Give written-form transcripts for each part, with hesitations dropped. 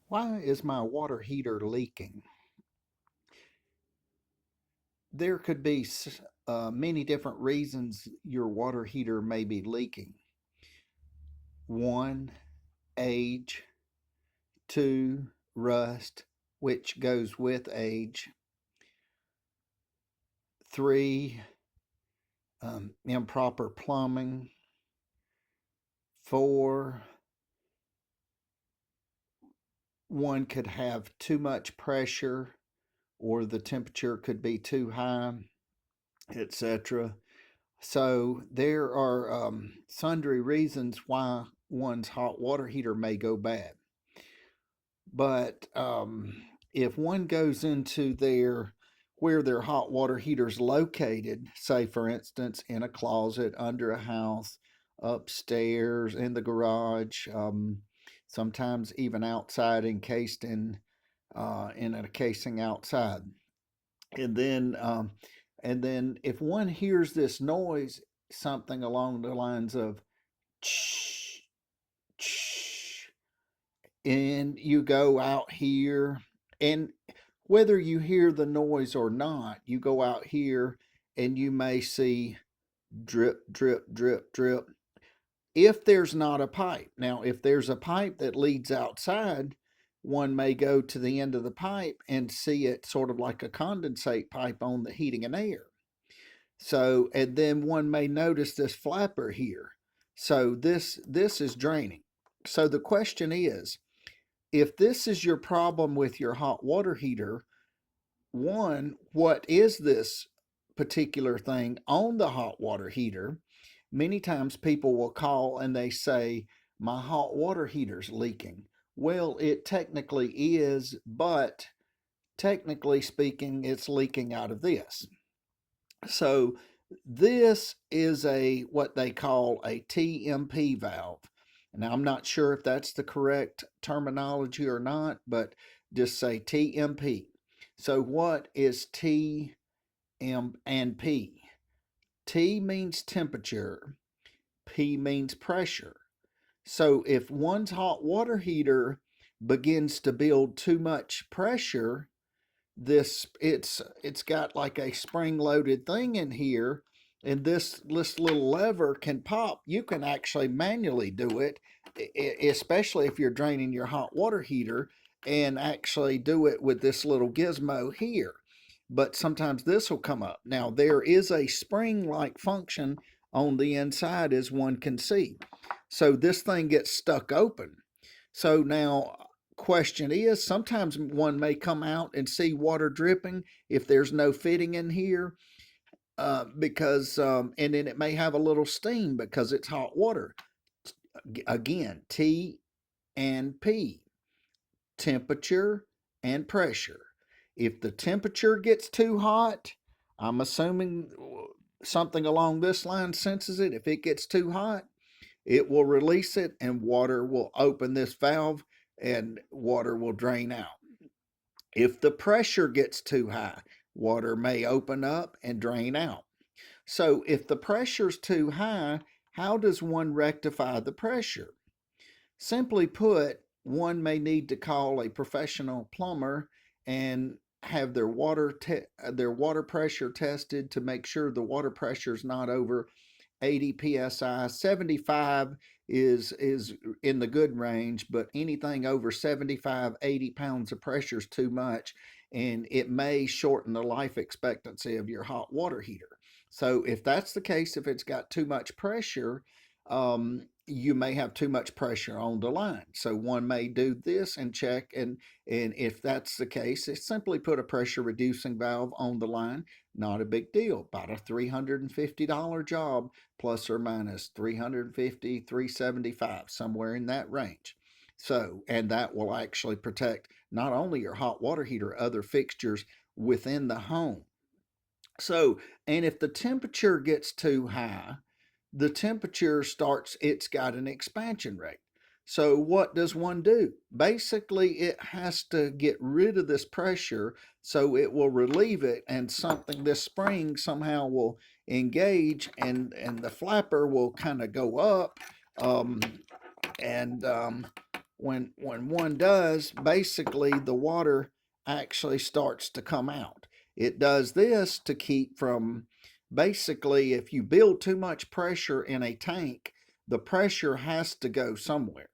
Why is my water heater leaking? There could be many different reasons your water heater may be leaking. One, age. Two, rust, which goes with age. Three, improper plumbing. Four, one could have too much pressure or the temperature could be too high, etc. So there are sundry reasons why one's hot water heater may go bad. But if one goes into where their hot water heater is located, say for instance in a closet, under a house, upstairs, in the garage, sometimes even outside, encased in a casing outside, and then if one hears this noise, something along the lines of ch ch, and you go out here, and whether you hear the noise or not, you go out here and you may see drip, drip, drip, drip. If there's not a pipe. Now, if there's a pipe that leads outside, one may go to the end of the pipe and see it sort of like a condensate pipe on the heating and air. So, and then one may notice this flapper here. So this is draining. So the question is, if this is your problem with your hot water heater, one, what is this particular thing on the hot water heater? Many times people will call and they say, my hot water heater's leaking. Well, it technically is, but technically speaking, it's leaking out of this. So this is a what they call a TMP valve. Now I'm not sure if that's the correct terminology or not, but just say TMP. So what is T, M, and P? T means temperature, P means pressure. So if one's hot water heater begins to build too much pressure, it's got like a spring loaded thing in here, and this little lever can pop. You can actually manually do it, especially if you're draining your hot water heater, and actually do it with this little gizmo here. But sometimes this will come up. Now there is a spring like function on the inside, as one can see. So this thing gets stuck open. So now, question is, sometimes one may come out and see water dripping if there's no fitting in here, because and then it may have a little steam because it's hot water. Again, T and P, temperature and pressure. If the temperature gets too hot, I'm assuming something along this line senses it. If it gets too hot, it will release it and water will open this valve and water will drain out. If the pressure gets too high, water may open up and drain out. So if the pressure's too high, how does one rectify the pressure? Simply put, one may need to call a professional plumber and have their water pressure tested to make sure the water pressure is not over 80 psi. 75 is in the good range, but anything over 75, 80 pounds of pressure is too much, and it may shorten the life expectancy of your hot water heater. So if that's the case, if it's got too much pressure, you may have too much pressure on the line. So one may do this and check, and if that's the case, it's simply put a pressure reducing valve on the line. Not a big deal. About a $350 job, plus or minus 350, 375, somewhere in that range. So, and that will actually protect not only your hot water heater, other fixtures within the home. So, and if the temperature gets too high, the temperature starts, it's got an expansion rate. So, what does one do? Basically, it has to get rid of this pressure so it will relieve it, and this spring somehow will engage, and the flapper will kind of go up, um, and when one does, basically the water actually starts to come out. It does this to keep from, basically, if you build too much pressure in a tank, the pressure has to go somewhere.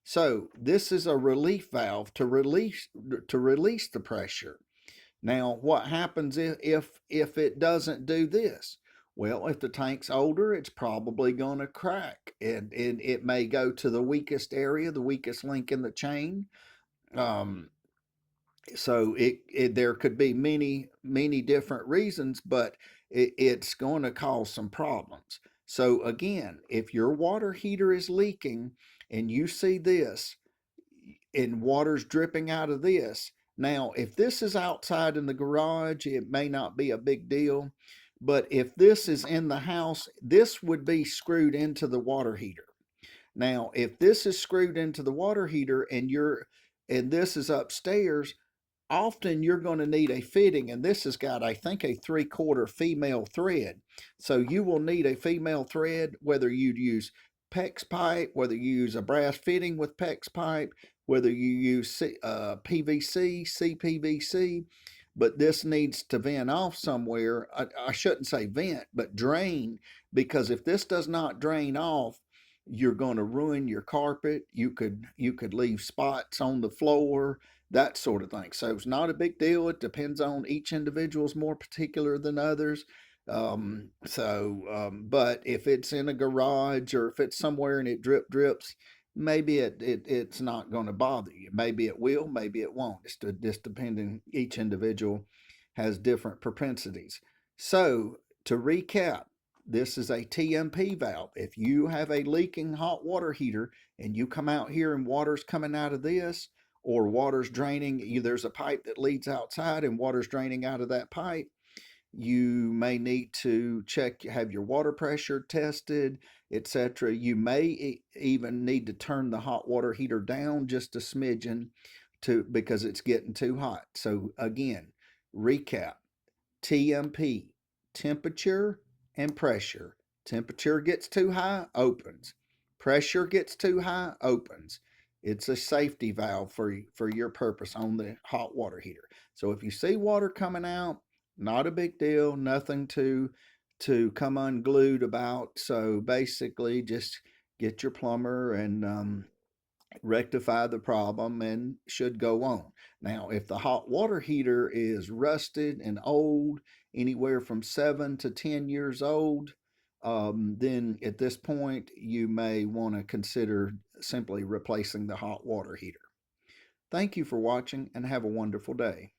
So this is a relief valve to release the pressure. Now, what happens if it doesn't do this? Well, if the tank's older, it's probably going to crack, and it may go to the weakest area, the weakest link in the chain. Um, so there could be many different reasons, but it's going to cause some problems. So again, if your water heater is leaking and you see this, and water's dripping out of this. Now, if this is outside in the garage, it may not be a big deal. But if this is in the house, this would be screwed into the water heater. Now, if this is screwed into the water heater and this is upstairs, often you're going to need a fitting, and this has got, I think, a 3/4 female thread. So you will need a female thread, whether you'd use PEX pipe, whether you use a brass fitting with PEX pipe, whether you use PVC, CPVC, but this needs to vent off somewhere. I shouldn't say vent, but drain, because if this does not drain off, you're going to ruin your carpet. You could leave spots on the floor, that sort of thing. So it's not a big deal. It depends on each individual's more particular than others. But if it's in a garage or if it's somewhere and it drips, maybe it's not going to bother you. Maybe it will, maybe it won't. It's just depending. Each individual has different propensities. So to recap, this is a TMP valve. If you have a leaking hot water heater and you come out here and water's coming out of this, or water's draining, there's a pipe that leads outside and water's draining out of that pipe, you may need to check, have your water pressure tested, etc. You may even need to turn the hot water heater down just a smidgen because it's getting too hot. So again, recap: TMP, temperature and pressure. Temperature gets too high, opens. Pressure gets too high, opens. It's a safety valve for your purpose on the hot water heater. So if you see water coming out, not a big deal, nothing to come unglued about. So basically, just get your plumber and rectify the problem and should go on. Now, if the hot water heater is rusted and old, anywhere from 7 to 10 years old, then at this point you may want to consider simply replacing the hot water heater. Thank you for watching and have a wonderful day.